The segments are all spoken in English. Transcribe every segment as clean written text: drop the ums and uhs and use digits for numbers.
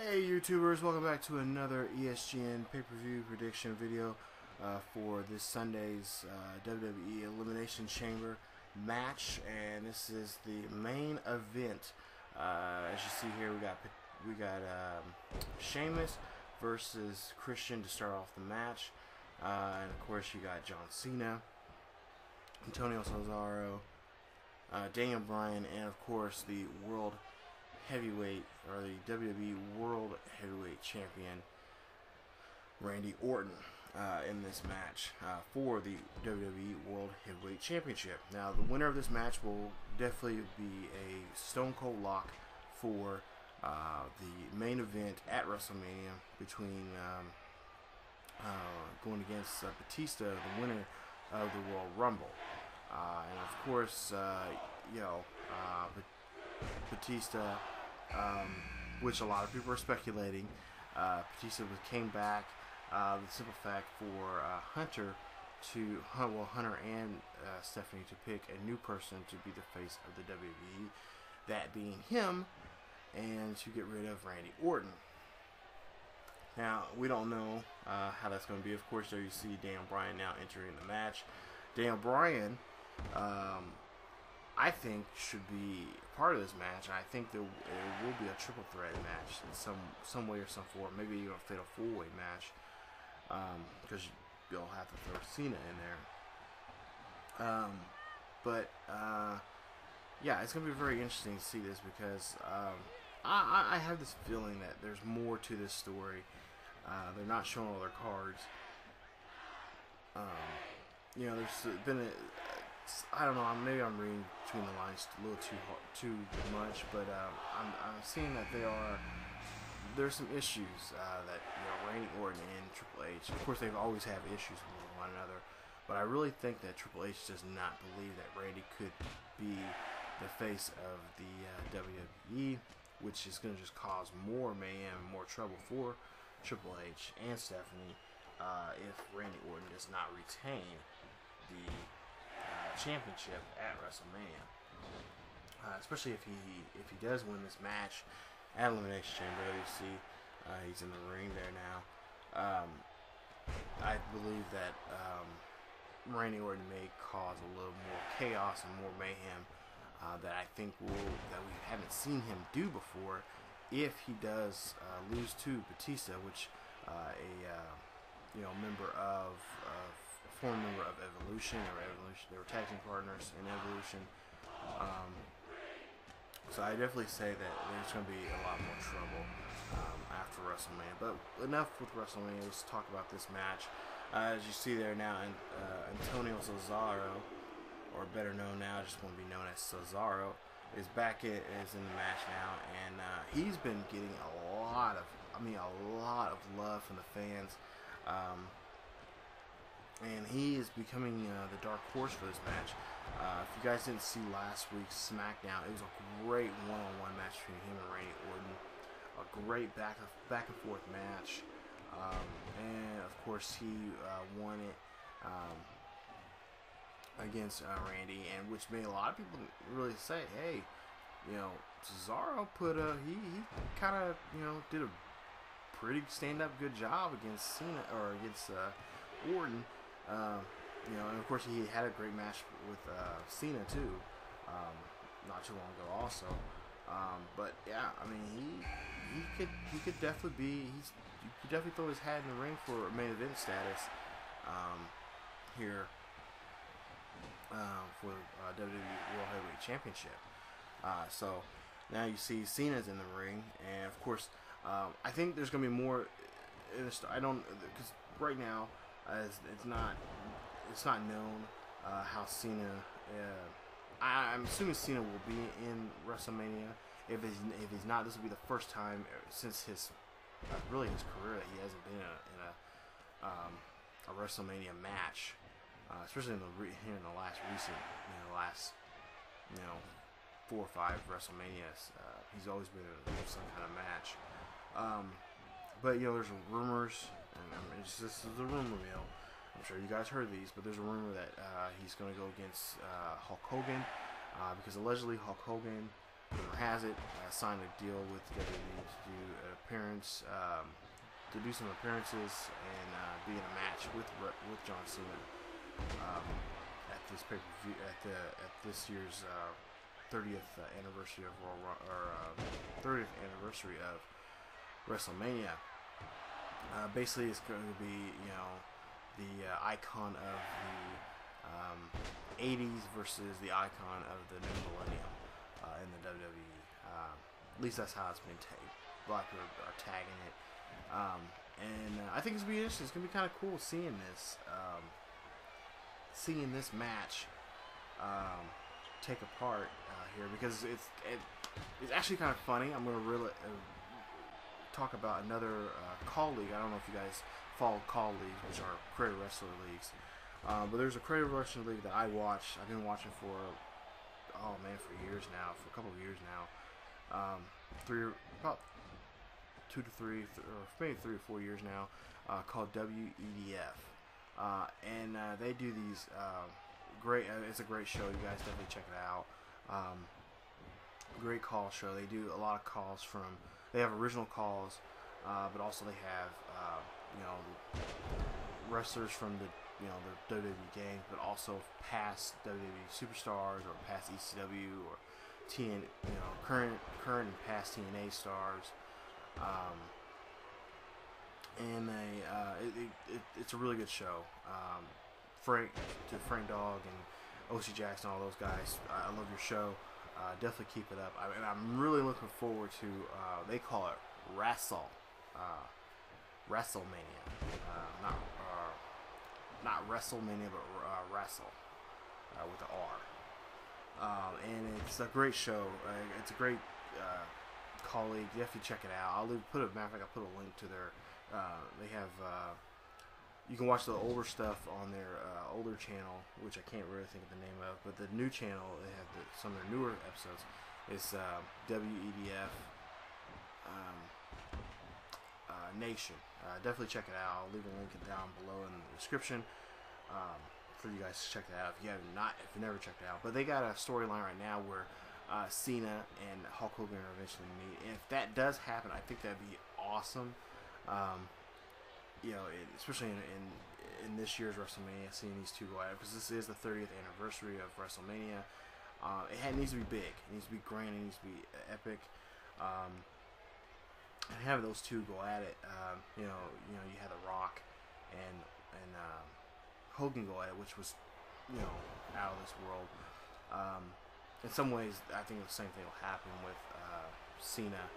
Hey YouTubers, welcome back to another ESGN pay-per-view prediction video for this Sunday's WWE Elimination Chamber match, and this is the main event. As you see here, we got Sheamus versus Christian to start off the match, and of course you got John Cena, Cesaro, Bryan, and of course the World Heavyweight, or the WWE World Heavyweight Champion, Randy Orton, in this match for the WWE World Heavyweight Championship. Now, the winner of this match will definitely be a stone cold lock for the main event at Wrestlemania between going against Batista, the winner of the Royal Rumble. And of course, Batista, which a lot of people are speculating, Batista came back. The simple fact for Hunter and Stephanie to pick a new person to be the face of the WWE, that being him, and to get rid of Randy Orton. Now, we don't know how that's going to be. Of course, there you see Bryan now entering the match. Bryan, I think, should be part of this match. I think there will be a triple threat match in some way or some form. Maybe even a fatal four-way match, because you'll have to throw Cena in there. Yeah, it's going to be very interesting to see this, because I have this feeling that there's more to this story. They're not showing all their cards. There's been I don't know, maybe I'm reading between the lines a little too much, but I'm seeing that there's some issues that Randy Orton and Triple H, of course, they've always had issues with one another, but I really think that Triple H does not believe that Randy could be the face of the WWE, which is going to just cause more mayhem, more trouble for Triple H and Stephanie if Randy Orton does not retain the championship at Wrestlemania, especially if he does win this match at Elimination Chamber. You see, he's in the ring there now. I believe that Randy Orton may cause a little more chaos and more mayhem that I think that we haven't seen him do before. If he does lose to Batista, which former member of Evolution, they were tag team partners in Evolution. So I definitely say that there's going to be a lot more trouble after WrestleMania. But enough with WrestleMania. Let's talk about this match. As you see there now, Cesaro, or better known now, just want to be known as Cesaro, is is in the match now, and he's been getting a lot of love from the fans. And he is becoming the dark horse for this match. If you guys didn't see last week's SmackDown, it was a great one-on-one match between him and Randy Orton. A great back and forth match. And of course he won it against Randy, and which made a lot of people really say, hey, Cesaro he kind of did a pretty stand-up good job against Cena, or against Orton. And of course he had a great match with Cena too, not too long ago also. But yeah, I mean, he could definitely be, you could definitely throw his hat in the ring for main event status here for WWE World Heavyweight Championship. So now you see Cena's in the ring, and of course I think there's gonna be more. Because right now, it's not known how Cena. I'm assuming Cena will be in WrestleMania. If he's not, this will be the first time since his career that he hasn't been in a WrestleMania match, especially in the last 4 or 5 WrestleManias. He's always been in some kind of match. But there's rumors, and this is a rumor mill. I'm sure you guys heard these, but there's a rumor that he's going to go against Hulk Hogan, because allegedly Hulk Hogan rumor has it, signed a deal with WWE to do an appearance, to do some appearances and be in a match with John Cena at this pay-per-view at this year's 30th anniversary of 30th anniversary of Wrestlemania. Basically, it's going to be, you know, the icon of the 80s versus the icon of the new millennium in the WWE. At least that's how it's been tagged. A lot of people are tagging it. And I think it's going to be interesting. It's going to be kind of cool seeing this match take apart here, because it's actually kind of funny. I'm going to really talk about another call league. I don't know if you guys follow call leagues, which are creative wrestler leagues. But there's a creative wrestling league that I watch. I've been watching for, oh man, for years now, for a couple of years now. About 2 to 3, or maybe 3 or 4 years now, called WEDF. And they do these great. It's a great show. You guys definitely check it out. Great call show. They do a lot of calls from. They have original calls, but also they have you know, wrestlers from the, you know, the WWE games, but also past WWE superstars or past ECW or TN, you know, current and past TNA stars. And it's a really good show. Frank Dogg and OC Jackson, all those guys. I love your show. Definitely keep it up. And I'm really looking forward to. They call it Wrestlemania, not WrestleMania, but Wrestle with the R. And it's a great show. It's a great colleague. Definitely check it out. I'll put a link to their. They have. You can watch the older stuff on their older channel, which I can't really think of the name of. But the new channel, they have some of their newer episodes. Is WEDF Nation. Definitely check it out. I'll leave a link down below in the description for you guys to check that out if you've never checked it out. But they got a storyline right now where Cena and Hulk Hogan are eventually meet. And if that does happen, I think that'd be awesome. You know, especially in this year's WrestleMania, seeing these two go out, because this is the 30th anniversary of WrestleMania. It needs to be big. It needs to be grand. It needs to be epic. And having those two go at it, you had The Rock and Hogan go at it, which was, you know, out of this world. In some ways, I think the same thing will happen with Cena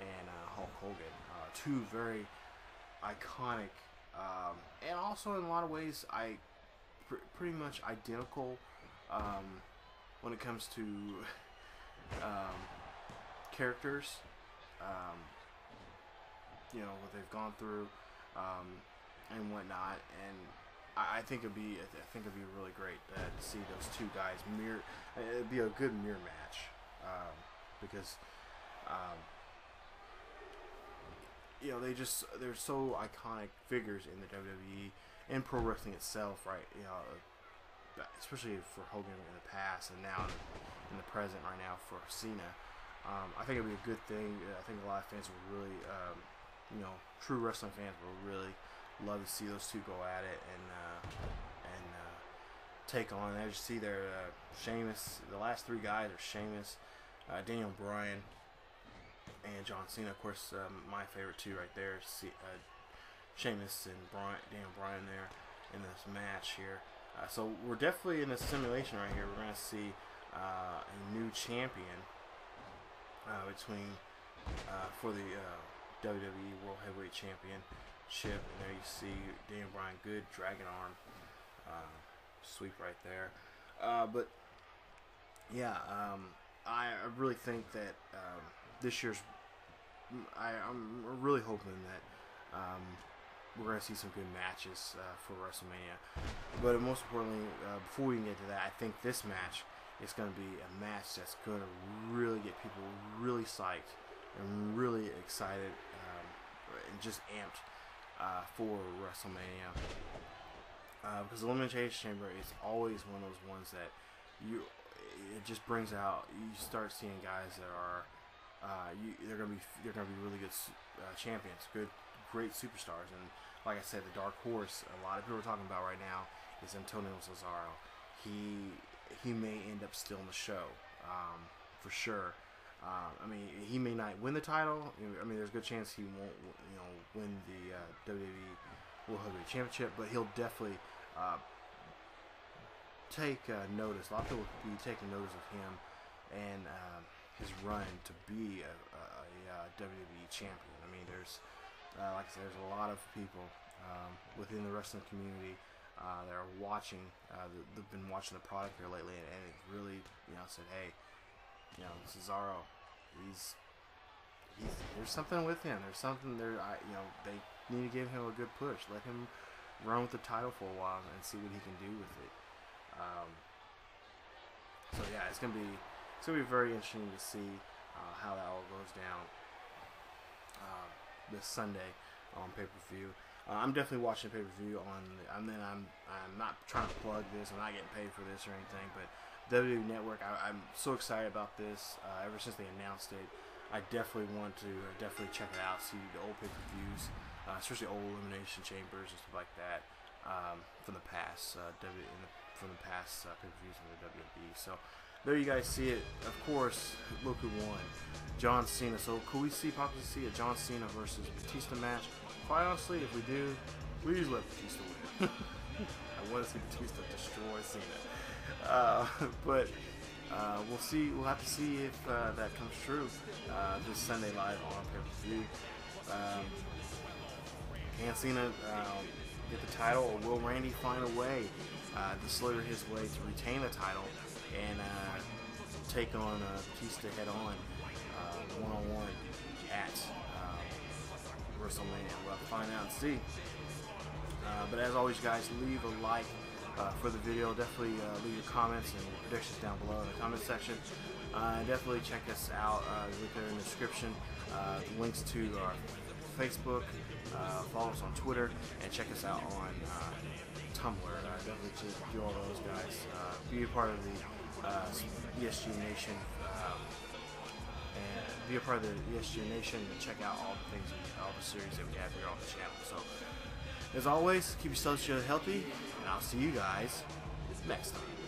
and Hulk Hogan. Two very iconic, and also in a lot of ways, pretty much identical when it comes to characters. You know, what they've gone through and whatnot, and I think it'd be really great to see those two guys mirror. It'd be a good mirror match because you know, they're so iconic figures in the WWE and pro wrestling itself, right? You know, especially for Hogan in the past and now in the present right now for Cena. I think it'd be a good thing. I think a lot of fans would really, you know, true wrestling fans would really love to see those two go at it and take on. As you see there, Sheamus. The last three guys are Sheamus, Daniel Bryan, and John Cena. Of course, my favorite two right there, Sheamus and Daniel Bryan there in this match here. So we're definitely in a simulation right here. We're going to see a new champion for the WWE World Heavyweight Championship. And there you see Daniel Bryan, good dragon arm sweep right there. But yeah, I really think that this year's. I'm really hoping that we're going to see some good matches for WrestleMania. But most importantly, before we can get to that, I think this match is going to be a match that's going to really get people really psyched and really excited and just amped for WrestleMania. Because the Elimination Chamber is always one of those ones that it just brings out, you start seeing guys that are they're gonna be really good champions, great superstars. And like I said, the dark horse a lot of people are talking about right now is Antonio Cesaro. He may end up still in the show, for sure. I mean, he may not win the title. I mean, there's a good chance he won't, win the WWE World Heavyweight Championship, but he'll definitely take notice. A lot of people will be taking notice of him and his run to be a WWE champion. I mean, there's like I said, there's a lot of people within the wrestling community that are watching. They've been watching the product here lately, and it really, said, hey, Cesaro, there's something with him. There's something there. They need to give him a good push. Let him run with the title for a while and see what he can do with it. So yeah, it's gonna be very interesting to see how that all goes down this Sunday on pay-per-view. I'm definitely watching pay-per-view I'm not trying to plug this. I'm not getting paid for this or anything, but WWE Network, I'm so excited about this. Ever since they announced it, I definitely want to check it out, see the old pay-per-views, especially old Elimination Chambers and stuff like that from the past pay-per-views from the WWE. So there you guys see it. Of course, look who won, John Cena. So could we possibly see a John Cena versus Batista match? Quite honestly, if we do, please let Batista win. I want to see Batista destroy Cena. But we'll see. We'll have to see if that comes true this Sunday live on pay-per-view. Can Cena get the title, or will Randy find a way to slither his way to retain the title and take on Batista head-on, one-on-one at WrestleMania? We'll have to find out and see. But as always, guys, leave a like for the video. Definitely leave your comments and predictions down below in the comment section. Definitely check us out. Look there in the description. Links to our Facebook. Follow us on Twitter and check us out on Tumblr. Definitely do all those, guys. Be a part of the ESGNation and be a part of the ESGNation and check out all the things, all the series that we have here on the channel. So, as always, keep yourselves healthy, and I'll see you guys next time.